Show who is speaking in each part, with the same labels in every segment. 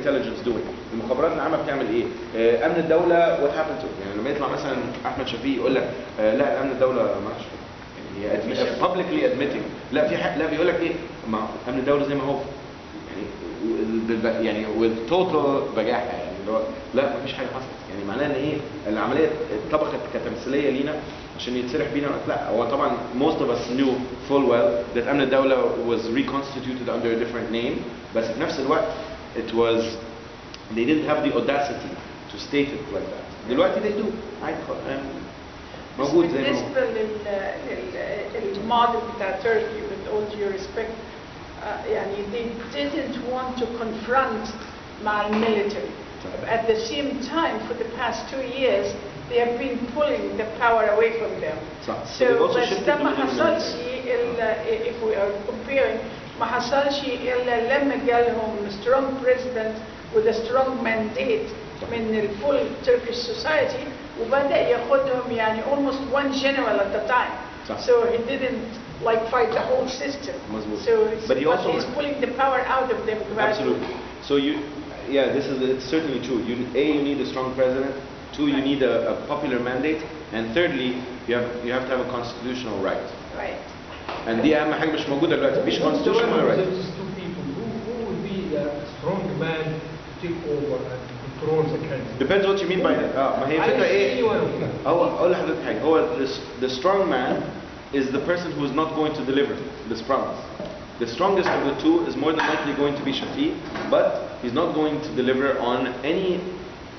Speaker 1: intelligence doing؟ المخابرات العامة بتعمل ايه؟ امن الدولة what happened to يعني لما يطلع مثلا احمد شفيق يقول لك لا امن الدولة ما راحش يعني publicly admitting لا في لا بيقول لك ايه؟ ما امن الدولة زي ما هو يعني with total بجاحة يعني اللي هو لا مفيش حاجة حصلت يعني معناه ان ايه العملية اتطبقت كتمثيلية لينا عشان يتسرح بينا. لا هو طبعا most of us knew full well that أمن الدولة was reconstituted under a different name بس في نفس الوقت it was they didn't have the audacity to state it like that. دلوقتي they do عادي موجود زي ما هو.
Speaker 2: بالنسبة للموديل بتاع تركي with all due respect يعني they didn't want to confront مع military. At the same time, for the past 2 years, they have been pulling the power away from them. So, بس ده ما حصلش if we are comparing ما حصلش إلا لما جالهم strong president with a strong mandate من full Turkish society وبدأ ياخدهم يعني almost one general at the time. So he didn't like fight the whole system. So but he's pulling the power out of them gradually.
Speaker 1: Absolutely. So yeah, it's certainly true. You need a strong president. 2, you need a popular mandate, and thirdly, you have to have a constitutional right.
Speaker 2: Right.
Speaker 1: And دي أهم حاجة مش موجودة دلوقتي. مفيش constitutional right.
Speaker 3: Two people. Who would be the strong man to take over and control the country?
Speaker 1: Depends what you mean by that. ما هي الفكرة إيه؟ أقول لحضرتك حاجة. هو the strong man is the person who is not going to deliver this promise. The strongest of the two is more than likely going to be Shafiq, but he's not going to deliver on any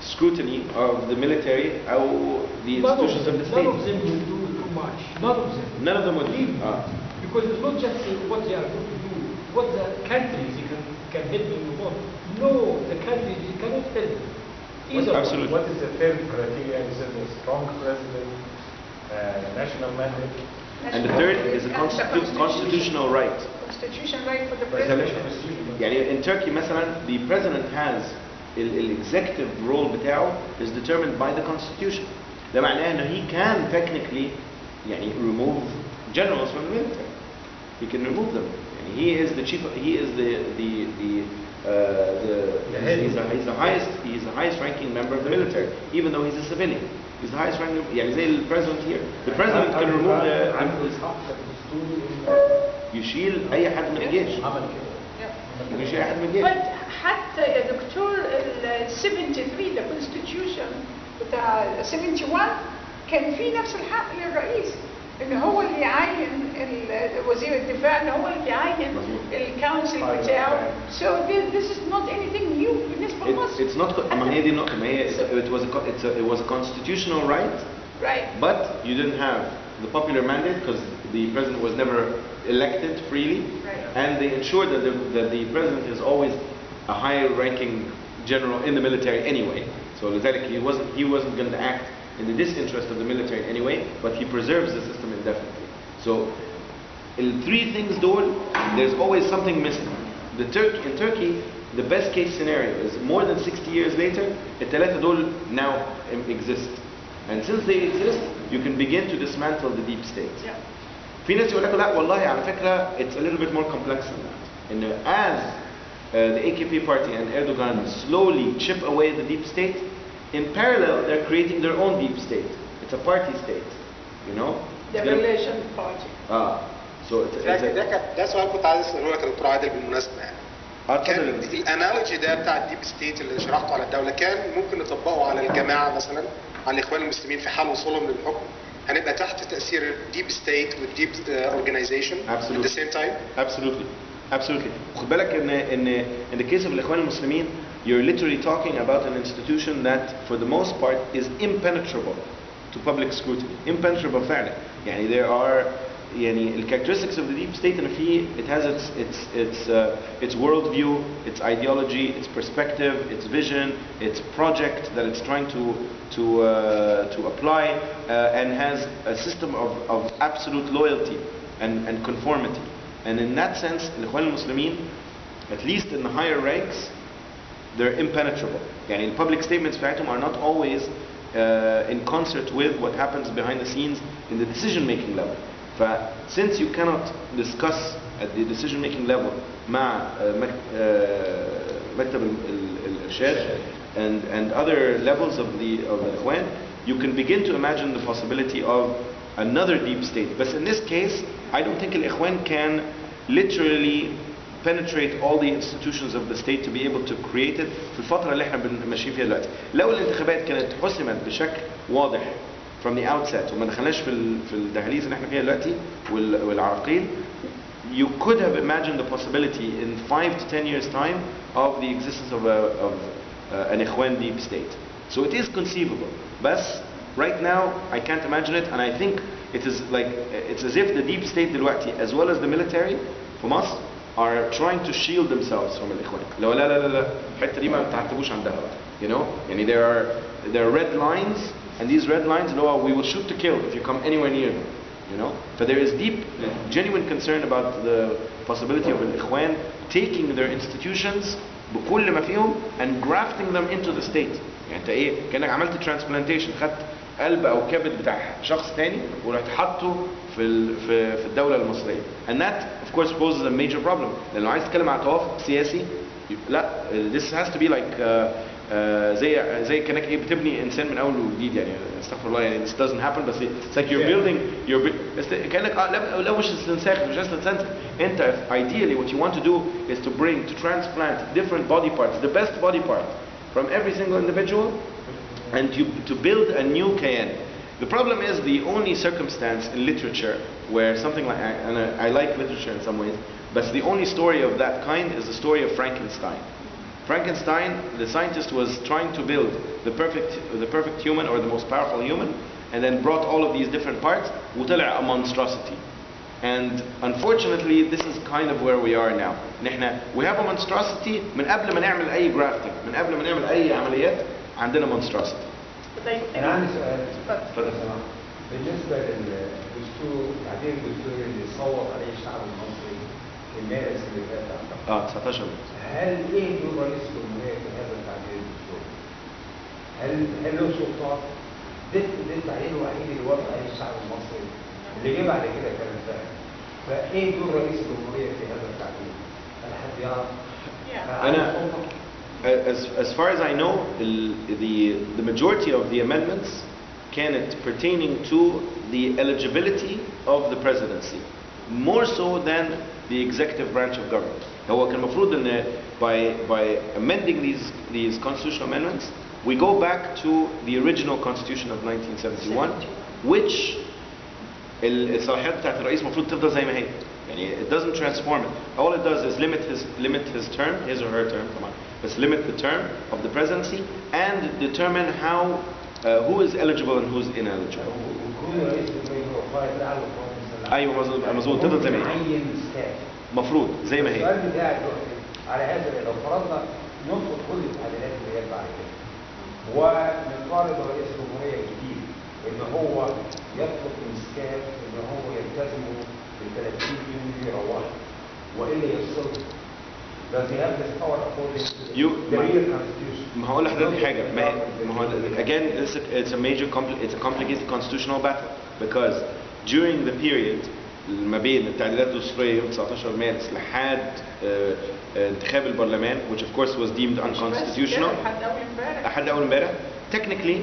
Speaker 1: scrutiny of the military or the institutions of the state.
Speaker 3: None of them will do too much. None of them.
Speaker 1: None of them would.
Speaker 3: Because it's not just what they are going to do, what the countries can help them with. No, the countries cannot help them.
Speaker 1: Absolutely.
Speaker 4: What is the third criteria? Is it a strong president, national mandate?
Speaker 1: And the third is a constitutional right.
Speaker 2: Constitutional right for the president.
Speaker 1: يعني in Turkey مثلا the president has the executive role بتاعه is determined by the constitution. ده معناه إنه he can technically يعني remove generals from the military. He can remove them. يعني he is the chief. He is he's the highest ranking member of the military, even though he's a civilian. He's the highest ranking. يعني زي the president here. The president can remove the. يشيل أي حد من الجيش. يشيل أي حد من الجيش.
Speaker 2: But حتى يا دكتور ال 73 the constitution بتاع 71 كان في نفس الحق للرئيس إن هو اللي يعين وزير الدفاع إن هو اللي يعين الكونسل بتاعه. So this is not anything new بالنسبة لمصر.
Speaker 1: It's not. ما هي دي النقطة. ما هي it was a constitutional right.
Speaker 2: Right.
Speaker 1: But you didn't have the popular mandate because the president was never elected freely,
Speaker 2: right.
Speaker 1: And they ensured that the president is always a high-ranking general in the military anyway. So he wasn't going to act in the disinterest of the military anyway, but he preserves the system indefinitely. So, in 3 things there's always something missing. In Turkey, the best case scenario is more than 60 years later, الثلاثة دول now exist. And since they exist, you can begin to dismantle the deep state.
Speaker 2: Yeah.
Speaker 1: في ناس يقول لك لا والله على فكرة it's a little bit more complex than that. And as the AKP party and Erdogan slowly chip away the deep state, in parallel they're creating their own deep state. It's a party state, you know.
Speaker 2: The relation party.
Speaker 1: So
Speaker 5: ده سؤال كنت عايز اساله لك يا دكتور عادل بالمناسبة يعني. كان الانالوجي ده بتاع الديب ستيت اللي شرحته على الدولة كان ممكن نطبقه على الجماعة مثلا على الاخوان المسلمين في حال وصولهم للحكم. هنبقى تحت تأثير deep state with deep organization at the same time.
Speaker 1: Absolutely. خد بالك in the case of الإخوان المسلمين, you're literally talking about an institution that for the most part is impenetrable to public scrutiny. Impenetrable فعلا. يعني there are يعني characteristics of the deep state and it has its worldview, its ideology, its perspective, its vision, its project that it's trying to apply and has a system of absolute loyalty and conformity. And in that sense, الإخوان المسلمين, at least in the higher ranks, they're impenetrable. يعني the public statements بتاعتهم are not always in concert with what happens behind the scenes in the decision-making level. Since you cannot discuss at the decision-making level مع مكتب Sheikh, and other levels of the Ikhwan, you can begin to imagine the possibility of another deep state. But in this case, I don't think Al-Ikhwan can literally penetrate all the institutions of the state to be able to create it في الفترة اللي احنا ماشيين فيها دلوقتي. لو الانتخابات كانت حسمت بشكل واضح from the outset وما دخلناش في الدهاليز اللي احنا فيها دلوقتي والعراقيل, you could have imagined the possibility in 5 to 10 years time of the existence of an Ikhwan deep state. So it is conceivable. But right now I can't imagine it, and I think it is like it's as if the deep state دلوقتي as well as the military from us are trying to shield themselves from الإخوان. لا لا لا لا الحتة دي ما تعتبوش عندها بقى. You know, يعني there are red lines, and these red lines, you know, we will shoot to kill if you come anywhere near them. You know, but there is deep, genuine concern about the possibility of الإخوان taking their institutions بكل ما فيهم and grafting them into the state. يعني انت ايه كأنك عملت transplantation، خدت قلب او كبد بتاع شخص تاني ورحت حاطه في الدولة المصرية. And that of course poses a major problem. لأنه عايز تتكلم عن توافق سياسي، لا this has to be like زي كأنك ايه بتبني انسان من اول وجديد. يعني استغفر الله، يعني this doesn't happen، بس it's like you're building كأنك لا مش استنساخ، مش استنساخ. انت ideally what you want to do is to transplant different body parts, the best body part from every single individual, and to build a new kayan. The problem is the only circumstance in literature where something like, and I like literature in some ways, but the only story of that kind is the story of Frankenstein. Frankenstein, the scientist, was trying to build the perfect human, or the most powerful human, and then brought all of these different parts, وطلع a monstrosity. And unfortunately, this is kind of where we are now. We have a monstrosity من قبل ما نعمل أي grafting، من قبل ما نعمل أي عمليات عندنا monstrosity.
Speaker 3: أنا عندي سؤال. اتفضل. بالنسبة للدستور، تعديل الدستور اللي صوت عليه الشعب المصري في مارس اللي فات.
Speaker 1: 19.
Speaker 3: هل إيه دور رئيس الجمهورية في هذا التعديل الدستوري؟ هل له سلطات؟ ده التعديل الوحيد اللي وافق عليه الشعب المصري اللي جه بعد كده كان فاهم. فإيه دور رئيس الجمهورية في هذا التعديل؟ هل حد يعرف؟
Speaker 1: As far as I know, the majority of the amendments كانت pertaining to the eligibility of the presidency, more so than the executive branch of government. هو كان المفروض ان by amending these constitutional amendments, we go back to the original constitution of 1971, which الصلاحيات بتاعت الرئيس المفروض تفضل زي ما هي. يعني it doesn't transform it. All it does is limit his term, his or her term, come on. Let's limit the term of the presidency and determine who is eligible and who is ineligible. ايوه مظبوط تفضل زي ما هي. مفروض زي ما هي.
Speaker 3: السؤال بتاعك على هذا، لو فرضنا ننقض كل التعديلات اللي جت بعد كده ونطالب رئيس الجمهورية الجديد ان هو يطلب من سكاف ان هو يلتزموا بال 30 يوم يروحوا والا يفصلوا. Does he have this power according to the real constitution?
Speaker 1: ما هقول لحضرتك حاجة، ما هو again it's a complicated constitutional battle, because during the period ما بين التعديلات الدستورية يوم 19 مارس لحد انتخاب البرلمان, which of course was deemed unconstitutional لحد أول امبارح, technically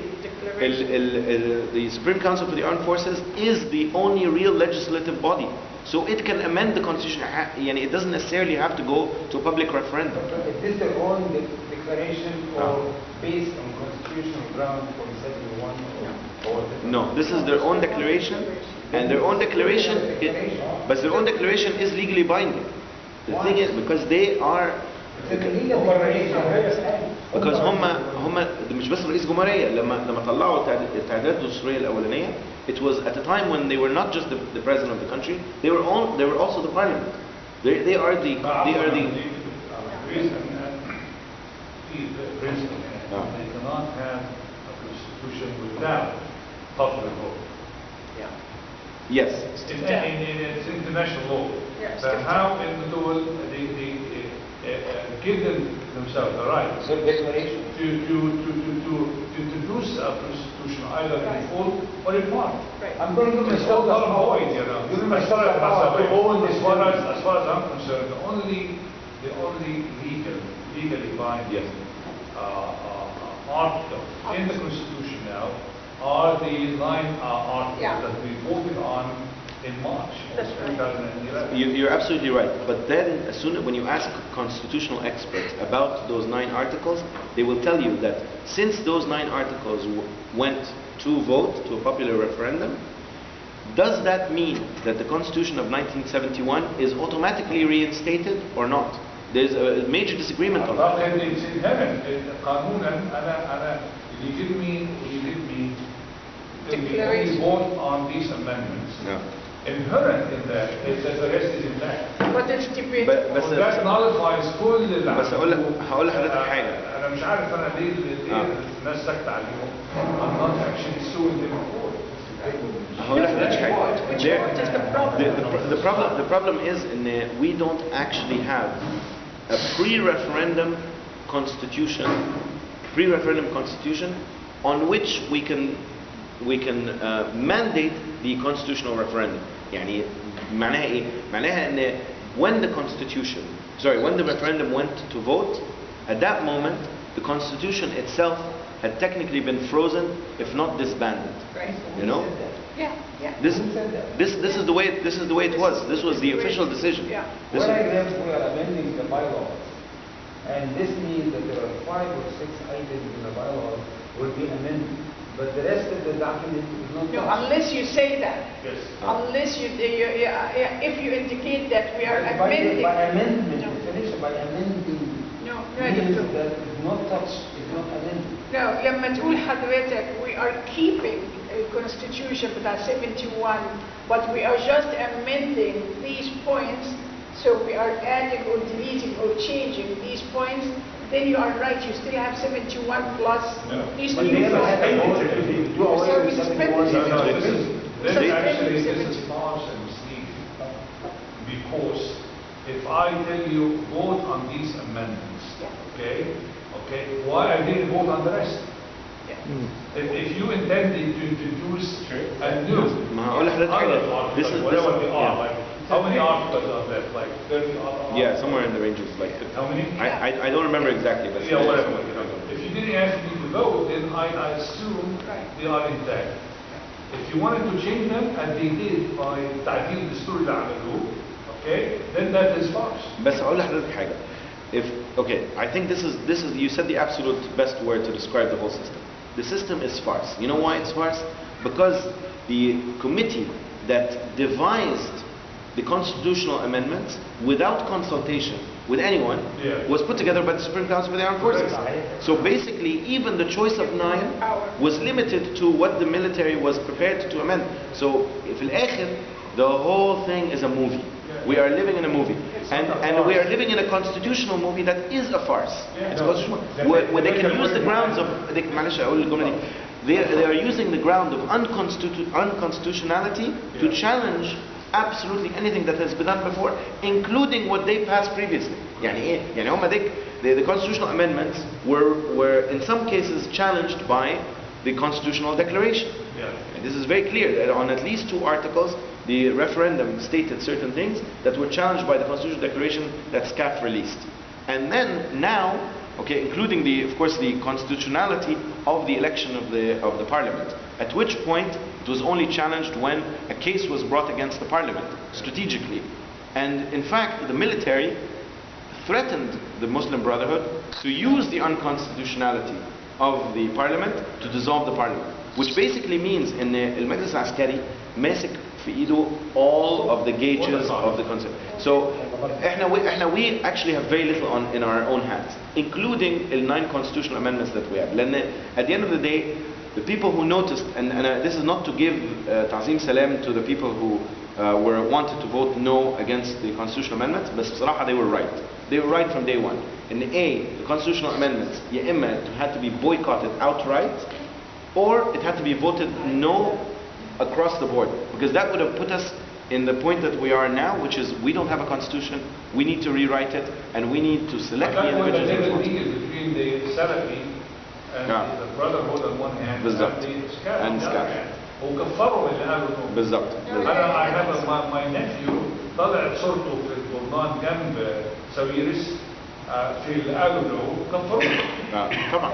Speaker 1: the Supreme Council for the Armed Forces is the only real legislative body. So it can amend the constitution. يعني it doesn't necessarily have to go to a public referendum.
Speaker 3: Is this their own declaration or based on constitutional ground from 71?
Speaker 1: No, this is their own declaration, and their own declaration, but their own declaration is legally binding. The thing is, because they are, because هم مش بس رئيس جمهورية. لما طلعوا التعديلات الدستورية الأولانية, it was at a time when they were not just the president of the country, they were also the parliament. They are the
Speaker 6: reason they cannot have a constitution without popular vote.
Speaker 1: Yes.
Speaker 6: It's international law. Yes. But how in the world they give themselves the right to do a constitution either in full or in part.
Speaker 3: I'm going to
Speaker 6: as far as I'm concerned, the only legally binding articles in the Constitution now are the 9 articles that we voted on in March of 2011.
Speaker 1: You're absolutely right. But then, as soon as when you ask constitutional experts about those 9 articles, they will tell you that since those 9 articles went to vote, to a popular referendum, does that mean that the Constitution of 1971 is automatically reinstated or not? There's a major disagreement on that.
Speaker 6: It's inherent. You give me only vote on these amendments.
Speaker 1: Yeah.
Speaker 6: Inherent in that is that the rest is intact.
Speaker 2: But it's debatable.
Speaker 6: بس that nullifies كل اللي
Speaker 1: بس هقول لحضرتك حاجة.
Speaker 6: أنا مش عارف أنا ليه الناس سكت عليهم. I'm not actually suing them for it.
Speaker 1: هقول لحضرتك حاجة. The problem is in we don't actually have a pre-referendum constitution on which we can mandate the constitutional referendum. يعني معناها ايه؟ معناها ان when the referendum went to vote, at that moment the constitution itself had technically been frozen, if not disbanded.
Speaker 2: Right.
Speaker 1: You know?
Speaker 2: Yeah.
Speaker 1: This is the way it was. This was the official decision.
Speaker 2: Yeah.
Speaker 3: We are amending the bylaws, and this means that there are 5 or 6 items in the bylaws will be amended. But the rest of the document is not
Speaker 2: No,
Speaker 3: touched.
Speaker 2: unless you say that.
Speaker 6: Yes.
Speaker 2: Unless if you indicate that we are amending.
Speaker 3: By amendment, definition by amending
Speaker 2: No,
Speaker 3: means that it's not touched, it's not amended.
Speaker 2: No, لما تقول حضرتك we are keeping a constitution بتاع 71, but we are just amending these points, so we are adding or deleting or changing these points, then you are right, you still have 71 plus these
Speaker 3: But
Speaker 2: two
Speaker 3: they never had a vote
Speaker 2: points.
Speaker 3: to do away
Speaker 2: So we
Speaker 3: with
Speaker 2: suspend
Speaker 3: 71.
Speaker 6: This is false and misleading. Because if I tell you vote on these amendments, okay, why I didn't vote on the rest? If you intended to introduce a new
Speaker 1: whatever
Speaker 6: they are, like how many articles are there? Like 30 articles?
Speaker 1: Yeah, somewhere in the ranges like.
Speaker 6: How many?
Speaker 1: I don't remember exactly, but
Speaker 6: Yeah, whatever. If you didn't ask me to vote, then I assume they are intact. If you wanted to change them, and they did by تعديل الدستور اللي عملوه, okay, then that is false.
Speaker 1: بس أقول لحضرتك حاجة. I think this is you said the absolute best word to describe the whole system. The system is farce. You know why it's farce? Because the committee that devised the constitutional amendments without consultation with anyone was put together by the Supreme Council for the Armed Forces. So basically, even the choice of 9 was limited to what the military was prepared to amend. So, if the whole thing is a movie. We are living in a movie. And we are living in a constitutional movie that is a farce. It's constitutional. Where they can use the grounds of... They are using the ground of unconstitutionality to challenge absolutely anything that has been done before, including what they passed previously. The constitutional amendments were in some cases challenged by the constitutional declaration. And this is very clear that on at least 2 articles, the referendum stated certain things that were challenged by the constitutional declaration that SCAF released. And then now, including of course the constitutionality of the election of the parliament, at which point it was only challenged when a case was brought against the parliament, strategically. And in fact, the military threatened the Muslim Brotherhood to use the unconstitutionality of the parliament to dissolve the parliament. Which basically means in المجلس العسكري ماسك في ايده all of the gauges of the concept. So we actually have very little in our own hands, including the 9 constitutional amendments that we have. At the end of the day, the people who noticed, and this is not to give ta'zim salam to the people who wanted to vote no against the constitutional amendments, but بصراحة they were right. They were right from day one. In the constitutional amendments, يا إما it had to be boycotted outright, or it had to be voted no across the board, because that would have put us in the point that we are now, which is we don't have a constitution, we need to rewrite it, and we need to select the individuals.
Speaker 6: Between the Salafi and the Brotherhood on one hand and SCAF. وكفروا اللي قالوا
Speaker 1: بالظبط.
Speaker 6: I have my nephew طلعت صورته في الجورنال جنب ساويرس في اللي قالوا له كفروا.
Speaker 1: طبعا.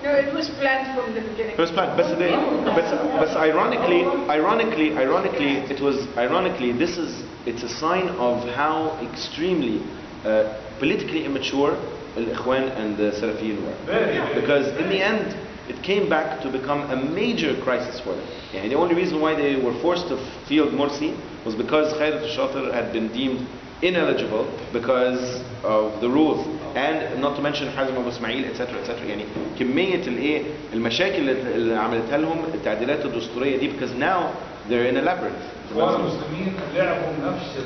Speaker 2: No, it was planned from the beginning.
Speaker 1: It was planned, but ironically, it's a sign of how extremely politically immature al-Ikhwan and the Salafiyin were. Because in the end, it came back to become a major crisis for them. And the only reason why they were forced to field Morsi was because Khayrat al-Shatir had been deemed ineligible because of the rules, and not to mention Hazm Abu Ismail, etc. يعني كمية المشاكل اللي عملتها لهم التعديلات الدستورية دي, because now they're in a labyrinth.
Speaker 6: المسلمين لعبوا نفس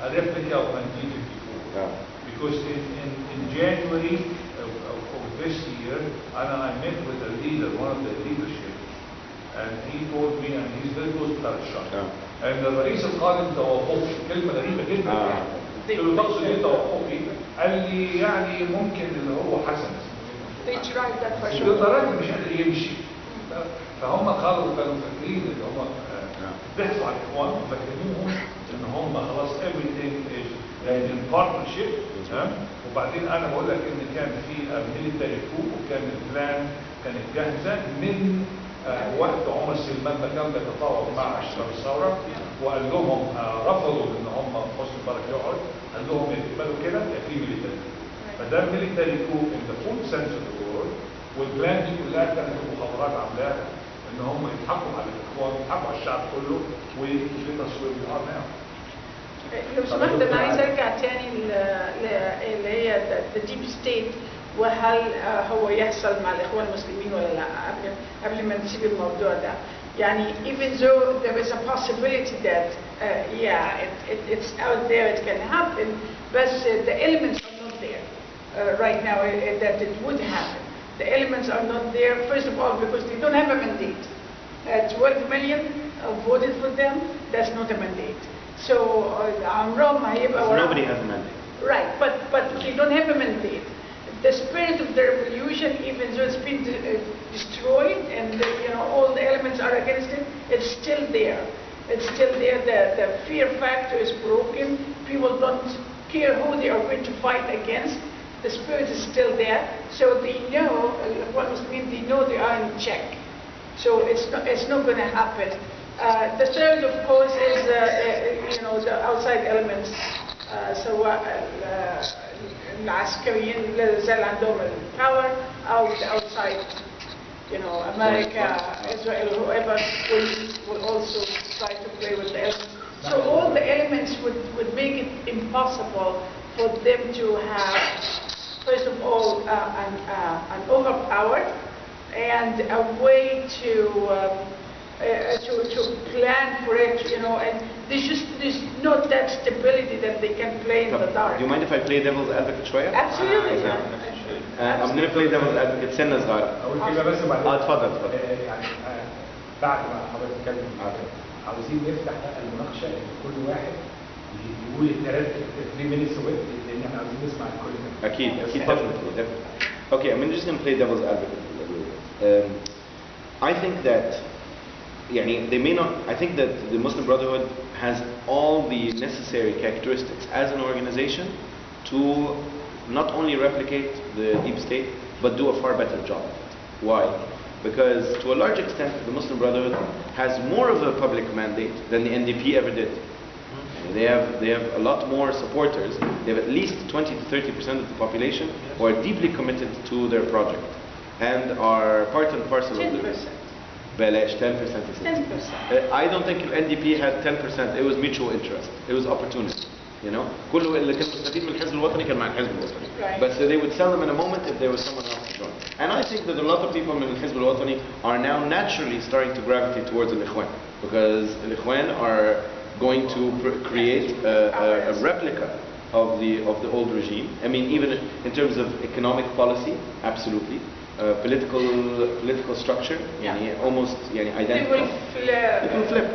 Speaker 6: الريبليكا of 1954. Because in January of this year, I met with a leader, one of the leadership, and he told me, and he's very close to Tarashan. And الرئيس القادم توافقي، كلمة غريبة جدا. قلت له تقصد ايه توافقي؟ قال لي يعني ممكن اللي هو حسن.
Speaker 2: They tried that for sure.
Speaker 6: الراجل مش قادر يمشي. فهم كانوا فاكرين ان هم ضحكوا على الاخوان وفاكرينهم ان هم خلاص everything is in partnership. وبعدين انا بقول لك ان كان في ميليتري كوب، وكان البلان كانت جاهزه من وقت عمر سلمان ما كان بيتفاوض مع شباب الثوره، وقال لهم رفضوا ان هم حسني مبارك يقعد، قال لهم اقبلوا كده في ميليتري. فده ميليتري كوب ان ذا فول سنس اوف ذا وورد، والبلان دي كلها كانت المخابرات عاملاها ان هم يضحكوا على الاخوان، يضحكوا على الشعب كله، وتصوير الارض.
Speaker 2: لو سمحت انا عايز ارجع تاني اللي هي الديب ستيت، وهل هو يحصل مع الاخوان المسلمين ولا لا قبل ما نسيب الموضوع ده. يعني even though there is a possibility that it's out there, it can happen, but the elements are not there right now that it would happen. The elements are not there, first of all, because they don't have a mandate. 12 million voted for them, that's not a mandate. So
Speaker 1: nobody has a mandate.
Speaker 2: Right, but they don't have a mandate. The spirit of the revolution, even though it's been destroyed and all the elements are against it, it's still there. It's still there. The fear factor is broken. People don't care who they are going to fight against. The spirit is still there. So they know, what must mean, they know they are in check. So it's not going to happen. The third, of course, is the outside elements. سواء العسكريين اللي زال عندهم الباور أو the outside, America, Israel, whoever will also try to play with the elements. So all the elements would make it impossible for them to have, first of all, an overpower and a way to plan for it, and there's not that stability that they can play in the dark.
Speaker 1: Do you mind if I play devil's advocate شوية؟
Speaker 2: Absolutely.
Speaker 1: I'm going to play devil's advocate سنة صغيرة.
Speaker 3: أقول كده بس بعدين.
Speaker 1: اتفضل.
Speaker 3: يعني بعد ما حضرتك تتكلم عاوزين نفتح المناقشة ان كل واحد يقول الثلاث 3 minutes لان احنا عاوزين نسمع الكل.
Speaker 1: أكيد definitely. Okay, I'm just going to play devil's advocate. I think that they may not. I think that the Muslim Brotherhood has all the necessary characteristics as an organization to not only replicate the deep state, but do a far better job. Why? Because to a large extent, the Muslim Brotherhood has more of a public mandate than the NDP ever did. They have a lot more supporters. They have at least 20 to 30% of the population who are deeply committed to their project and are part and parcel of the. 10%. 10%. I don't think NDP had 10%. It was mutual interest. It was opportunity. كله اللي كان مستفيد من الحزب الوطني كان مع الحزب الوطني. But they would sell them in a moment if there was someone else to join. And I think that a lot of people من الحزب الوطني are now naturally starting to gravitate towards الإخوان, because الإخوان are going to create a replica of the old regime. I mean, even in terms of economic policy, absolutely. Political structure, almost identical. It will flip.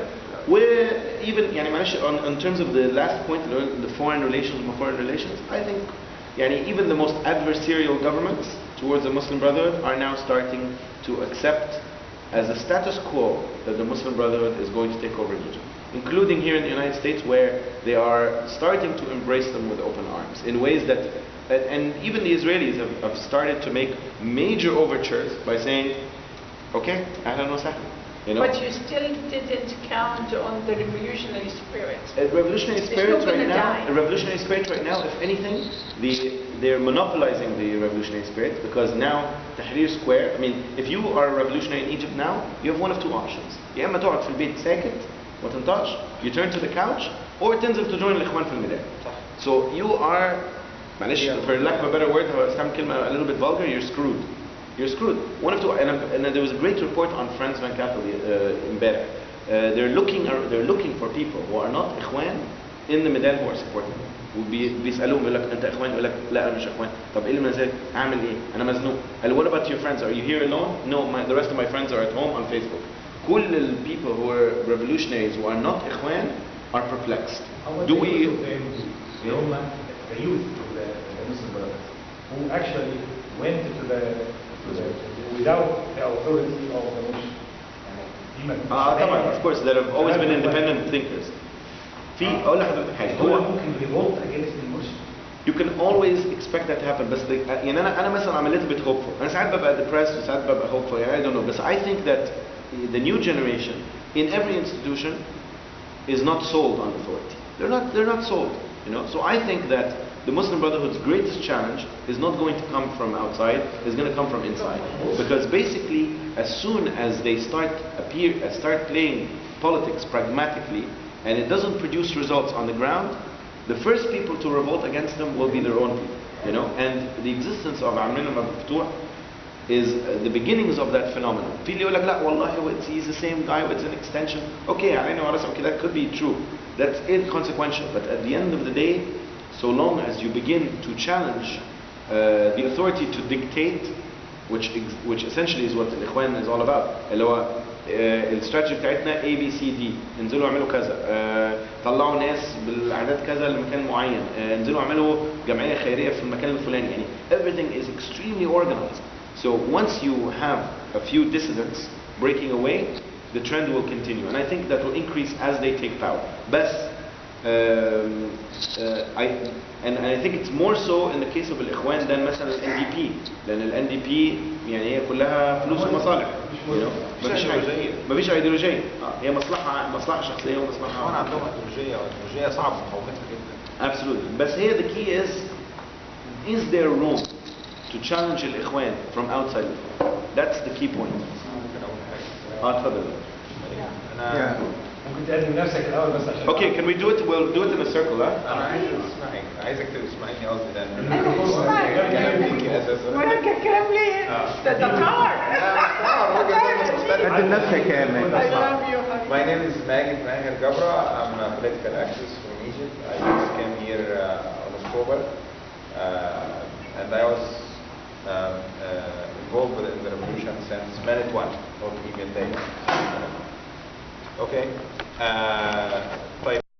Speaker 1: Even in terms of the last point, the foreign relations, I think even the most adversarial governments towards the Muslim Brotherhood are now starting to accept as a status quo that the Muslim Brotherhood is going to take over Egypt. including here in the United States, where they are starting to embrace them with open arms in ways that, and even the Israelis have started to make major overtures by saying, okay, ahlan wa sahlan. You know?
Speaker 2: But you still didn't count on the revolutionary spirit.
Speaker 1: Revolutionary spirit right now, if anything, they're monopolizing the revolutionary spirit, because now Tahrir Square, I mean, if you are a revolutionary in Egypt now, you have one of two options. يا إما تقعد في البيت ساكت وتنطقش, you turn to the couch, or تنزل to join الإخوان في الميدان. So you are, معلش, for lack of a better word, هستعمل كلمة a little bit vulgar, you're screwed. You're screwed. One of two, and there was a great report on France 24 امبارح. They're looking for people who are not إخوان in the Medan who are supporting them. وبيسألوهم يقول لك أنت إخوان؟ يقول لك لا أنا مش إخوان. طب إيه اللي مزاج؟ أعمل إيه؟ أنا مزنوق. قال what about your friends? Are you here alone? No, the rest of my friends are at home on Facebook. كل the people who are revolutionaries who are not إخوان are perplexed. Do we? The
Speaker 4: youth of the Muslim brothers who actually went to the without the authority of the Muslim.
Speaker 1: طبعا, of course, that have always been independent thinkers. في اقول لحضرتك حاجه, هو
Speaker 4: ممكن revolt against المرشد.
Speaker 1: You can always expect that to happen, بس يعني انا مثلا I'm a little bit hopeful. انا ساعات ببقى depressed وساعات ببقى hopeful, يعني I don't know, but I think that the new generation in every institution is not sold on authority. They're not sold, you know. So I think that the Muslim Brotherhood's greatest challenge is not going to come from outside, it's going to come from inside. Because basically, as soon as they start playing politics pragmatically, and it doesn't produce results on the ground, the first people to revolt against them will be their own people, you know. And the existence of Amin al-Maftuh is the beginnings of that phenomenon. في اللي يقول لك لا والله he's the same guy, it's an extension. Okay, okay, that could be true. That's inconsequential. But at the end of the day, so long as you begin to challenge the authority to dictate, which essentially is what الإخوان is all about, اللي هو الاستراتيجي بتاعتنا A B C D, انزلوا اعملوا كذا, طلعوا ناس بالاعداد كذا لمكان معين, انزلوا اعملوا جمعية خيرية في المكان الفلاني, يعني everything is extremely organized. So once you have a few dissidents breaking away, the trend will continue, and I think that will increase as they take power. But I think it's more so in the case of الإخوان than مثلا NDP, لأن NDP يعني هي كلها فلوس ومصالح, مفيش ايديولوجية, هي مصلحة شخصية ومصلحة.
Speaker 7: الإخوان عندهم ايديولوجية صعب مقاومتها جدا.
Speaker 1: Absolutely. بس here the key is there room to challenge الإخوان from outside? That's the key point. اتفضل.
Speaker 4: ممكن تقدم نفسك الأول بس عشان.
Speaker 1: Okay, can we do it? We'll do it in a circle, huh?
Speaker 7: أنا عايزك تسمعيني قصدي ده.
Speaker 2: وراك الكلام ليه؟ ده دكار.
Speaker 7: قدم نفسك يا مان.
Speaker 2: I love you.
Speaker 7: My name is Magid Maher Gabra. I'm a political activist from Egypt. I just came here on October, and I was involved in the revolution since minute one, not even day. Okay. طيب